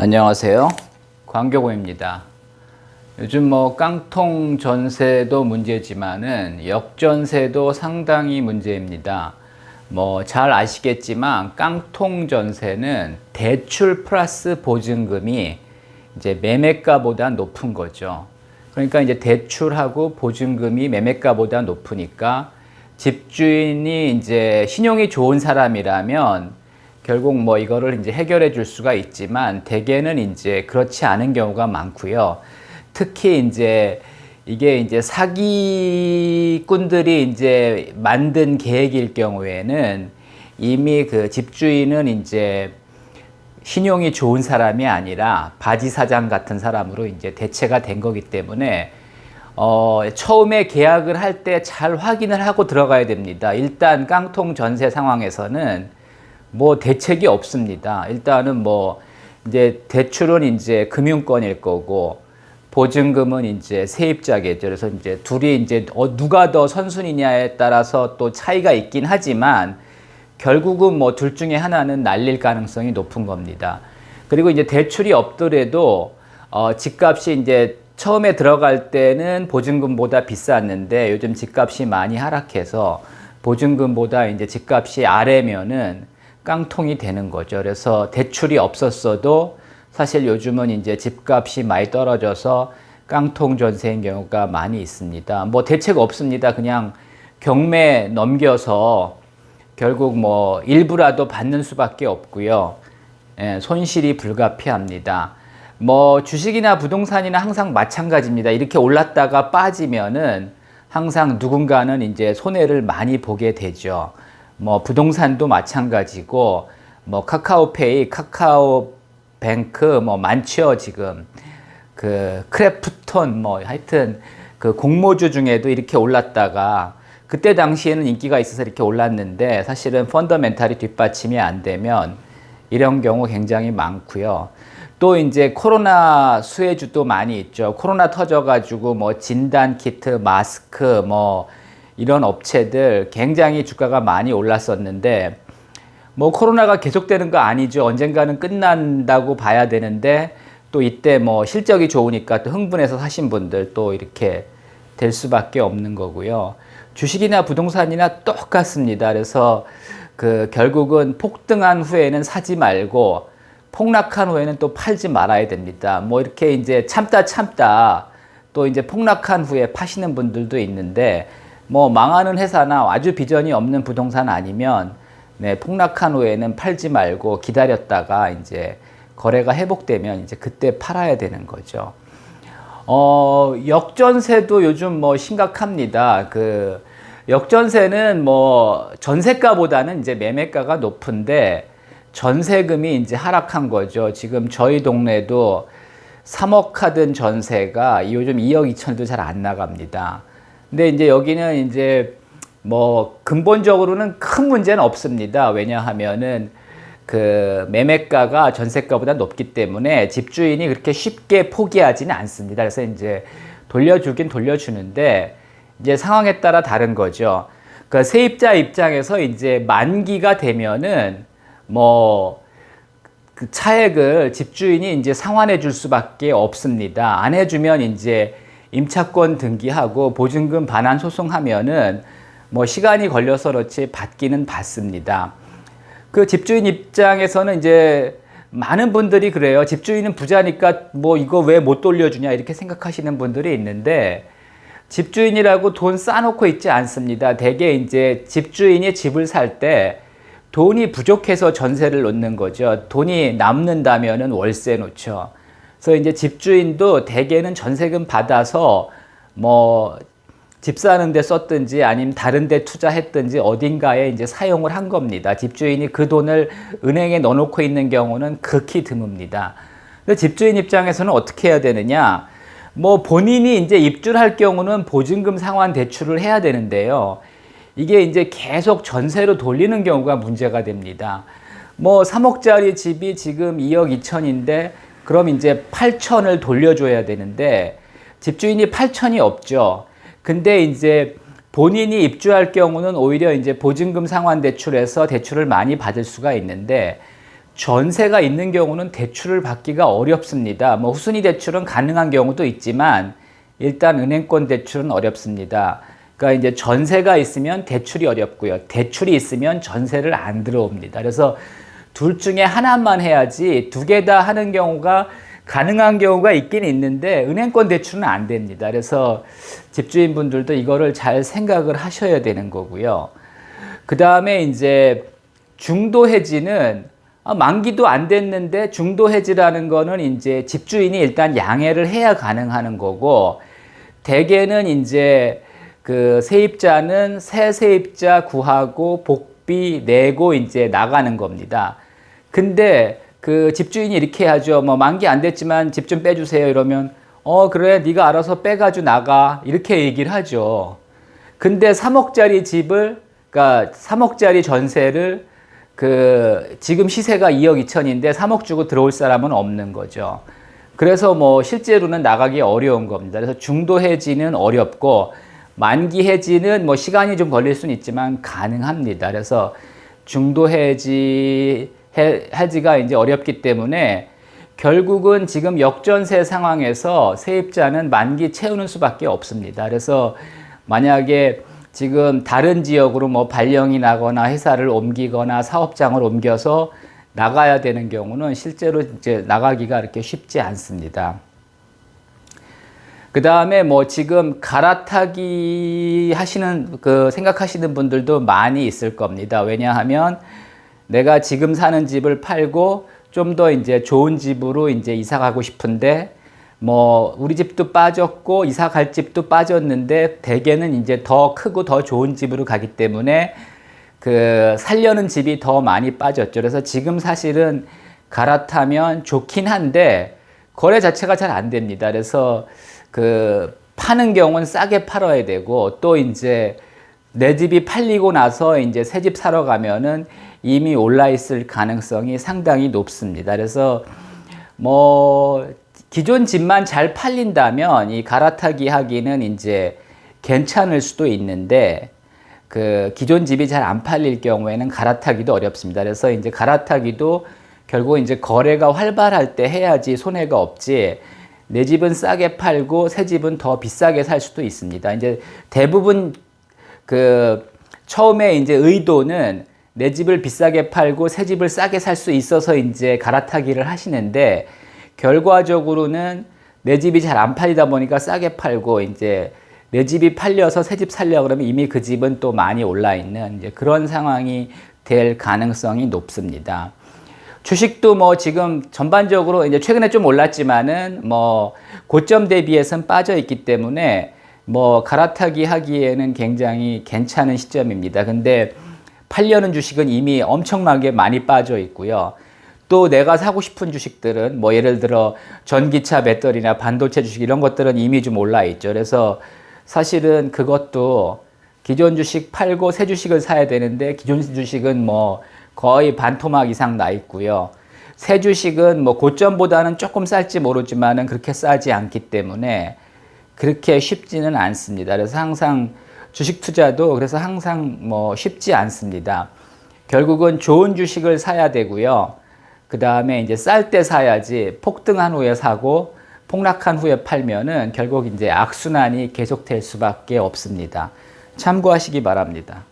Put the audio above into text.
안녕하세요. 광교고입니다. 요즘 깡통 전세도 문제지만은 역전세도 상당히 문제입니다. 잘 아시겠지만 깡통 전세는 대출 플러스 보증금이 이제 매매가보다 높은 거죠. 그러니까 이제 대출하고 보증금이 매매가보다 높으니까 집주인이 이제 신용이 좋은 사람이라면 결국 이거를 이제 해결해 줄 수가 있지만 대개는 이제 그렇지 않은 경우가 많고요. 특히 이제 이게 이제 사기꾼들이 이제 만든 계획일 경우에는 이미 그 집주인은 이제 신용이 좋은 사람이 아니라 바지 사장 같은 사람으로 이제 대체가 된 거기 때문에 처음에 계약을 할 때 잘 확인을 하고 들어가야 됩니다. 일단 깡통 전세 상황에서는 대책이 없습니다. 일단은 이제 대출은 이제 금융권일 거고 보증금은 이제 세입자겠죠. 그래서 이제 둘이 이제 누가 더 선순위냐에 따라서 또 차이가 있긴 하지만 결국은 둘 중에 하나는 날릴 가능성이 높은 겁니다. 그리고 이제 대출이 없더라도 집값이 이제 처음에 들어갈 때는 보증금보다 비쌌는데 요즘 집값이 많이 하락해서 보증금보다 이제 집값이 아래면은 깡통이 되는 거죠. 그래서 대출이 없었어도 사실 요즘은 이제 집값이 많이 떨어져서 깡통 전세인 경우가 많이 있습니다. 대책 없습니다. 그냥 경매 넘겨서 결국 일부라도 받는 수밖에 없고요. 예, 손실이 불가피합니다. 주식이나 부동산이나 항상 마찬가지입니다. 이렇게 올랐다가 빠지면은 항상 누군가는 이제 손해를 많이 보게 되죠. 부동산도 마찬가지고, 카카오페이, 카카오뱅크, 많죠, 지금. 크래프톤, 하여튼, 공모주 중에도 이렇게 올랐다가, 그때 당시에는 인기가 있어서 이렇게 올랐는데, 사실은 펀더멘탈이 뒷받침이 안 되면, 이런 경우 굉장히 많고요. 또 이제 코로나 수혜주도 많이 있죠. 코로나 터져가지고, 진단키트, 마스크, 이런 업체들 굉장히 주가가 많이 올랐었는데 코로나가 계속되는 거 아니죠. 언젠가는 끝난다고 봐야 되는데 또 이때 실적이 좋으니까 또 흥분해서 사신 분들 또 이렇게 될 수밖에 없는 거고요. 주식이나 부동산이나 똑같습니다. 그래서 결국은 폭등한 후에는 사지 말고 폭락한 후에는 또 팔지 말아야 됩니다. 이렇게 이제 참다 또 이제 폭락한 후에 파시는 분들도 있는데 망하는 회사나 아주 비전이 없는 부동산 아니면 폭락한 후에는 팔지 말고 기다렸다가 이제 거래가 회복되면 이제 그때 팔아야 되는 거죠. 역전세도 요즘 심각합니다. 역전세는 전세가보다는 이제 매매가가 높은데 전세금이 이제 하락한 거죠. 지금 저희 동네도 3억 하던 전세가 요즘 2억 2천도 잘 안 나갑니다. 근데 이제 여기는 이제 근본적으로는 큰 문제는 없습니다. 왜냐하면은 매매가가 전세가보다 높기 때문에 집주인이 그렇게 쉽게 포기하지는 않습니다. 그래서 이제 돌려주긴 돌려주는데 이제 상황에 따라 다른 거죠. 세입자 입장에서 이제 만기가 되면은 차액을 집주인이 이제 상환해 줄 수밖에 없습니다. 안 해주면 이제 임차권 등기하고 보증금 반환 소송하면은 시간이 걸려서 그렇지 받기는 받습니다. 집주인 입장에서는 이제 많은 분들이 그래요. 집주인은 부자니까 이거 왜 못 돌려주냐 이렇게 생각하시는 분들이 있는데 집주인이라고 돈 쌓아놓고 있지 않습니다. 대개 이제 집주인이 집을 살 때 돈이 부족해서 전세를 놓는 거죠. 돈이 남는다면은 월세 놓죠. 그래서 이제 집주인도 대개는 전세금 받아서 집 사는 데 썼든지 아니면 다른 데 투자했든지 어딘가에 이제 사용을 한 겁니다. 집주인이 그 돈을 은행에 넣어놓고 있는 경우는 극히 드뭅니다. 근데 집주인 입장에서는 어떻게 해야 되느냐? 본인이 이제 입주를 할 경우는 보증금 상환 대출을 해야 되는데요. 이게 이제 계속 전세로 돌리는 경우가 문제가 됩니다. 3억짜리 집이 지금 2억 2천인데 그럼 이제 8천을 돌려줘야 되는데 집주인이 8천이 없죠. 근데 이제 본인이 입주할 경우는 오히려 이제 보증금 상환 대출에서 대출을 많이 받을 수가 있는데 전세가 있는 경우는 대출을 받기가 어렵습니다. 뭐 후순위 대출은 가능한 경우도 있지만 일단 은행권 대출은 어렵습니다. 그러니까 이제 전세가 있으면 대출이 어렵고요. 대출이 있으면 전세를 안 들어옵니다. 그래서 둘 중에 하나만 해야지 두 개 다 하는 경우가 가능한 경우가 있긴 있는데 은행권 대출은 안 됩니다. 그래서 집주인분들도 이거를 잘 생각을 하셔야 되는 거고요. 그 다음에 이제 중도 해지는 만기도 안 됐는데 중도 해지라는 거는 이제 집주인이 일단 양해를 해야 가능한 거고, 대개는 이제 그 세입자는 새 세입자 구하고 복비 내고 이제 나가는 겁니다. 근데 그 집주인이 이렇게 하죠. 뭐 만기 안 됐지만 집 좀 빼주세요. 이러면 그래 네가 알아서 빼가지고 나가 이렇게 얘기를 하죠. 근데 3억짜리 집을, 그러니까 3억짜리 전세를 그 지금 시세가 2억 2천인데 3억 주고 들어올 사람은 없는 거죠. 그래서 뭐 실제로는 나가기 어려운 겁니다. 그래서 중도 해지는 어렵고 만기 해지는 뭐 시간이 좀 걸릴 수는 있지만 가능합니다. 그래서 중도 해지가 이제 어렵기 때문에 결국은 지금 역전세 상황에서 세입자는 만기 채우는 수밖에 없습니다. 그래서 만약에 지금 다른 지역으로 뭐 발령이 나거나 회사를 옮기거나 사업장을 옮겨서 나가야 되는 경우는 실제로 이제 나가기가 그렇게 쉽지 않습니다. 그 다음에 뭐 지금 갈아타기 하시는 생각하시는 분들도 많이 있을 겁니다. 왜냐하면 내가 지금 사는 집을 팔고 좀 더 이제 좋은 집으로 이제 이사 가고 싶은데 뭐 우리 집도 빠졌고 이사 갈 집도 빠졌는데 대개는 이제 더 크고 더 좋은 집으로 가기 때문에 그 살려는 집이 더 많이 빠졌죠. 그래서 지금 사실은 갈아타면 좋긴 한데 거래 자체가 잘 안 됩니다. 그래서 그 파는 경우는 싸게 팔아야 되고, 또 이제 내 집이 팔리고 나서 이제 새 집 사러 가면은 이미 올라 있을 가능성이 상당히 높습니다. 그래서 뭐 기존 집만 잘 팔린다면 이 갈아타기 하기는 이제 괜찮을 수도 있는데, 그 기존 집이 잘 안 팔릴 경우에는 갈아타기도 어렵습니다. 그래서 이제 갈아타기도 결국 이제 거래가 활발할 때 해야지 손해가 없지, 내 집은 싸게 팔고 새 집은 더 비싸게 살 수도 있습니다. 이제 대부분 그 처음에 이제 의도는 내 집을 비싸게 팔고 새 집을 싸게 살 수 있어서 이제 갈아타기를 하시는데, 결과적으로는 내 집이 잘 안 팔리다 보니까 싸게 팔고 이제 내 집이 팔려서 새 집 살려고 그러면 이미 그 집은 또 많이 올라 있는 이제 그런 상황이 될 가능성이 높습니다. 주식도 뭐 지금 전반적으로 이제 최근에 좀 올랐지만은 뭐 고점 대비해서는 빠져 있기 때문에 뭐 갈아타기 하기에는 굉장히 괜찮은 시점입니다. 근데 팔려는 주식은 이미 엄청나게 많이 빠져 있고요. 또 내가 사고 싶은 주식들은 뭐 예를 들어 전기차 배터리나 반도체 주식 이런 것들은 이미 좀 올라 있죠. 그래서 사실은 그것도 기존 주식 팔고 새 주식을 사야 되는데 기존 주식은 뭐 거의 반토막 이상 나 있고요. 새 주식은 뭐 고점보다는 조금 쌀지 모르지만은 그렇게 싸지 않기 때문에 그렇게 쉽지는 않습니다. 그래서 항상 주식 투자도 그래서 항상 뭐 쉽지 않습니다. 결국은 좋은 주식을 사야 되고요. 그 다음에 이제 쌀 때 사야지 폭등한 후에 사고 폭락한 후에 팔면은 결국 이제 악순환이 계속될 수밖에 없습니다. 참고하시기 바랍니다.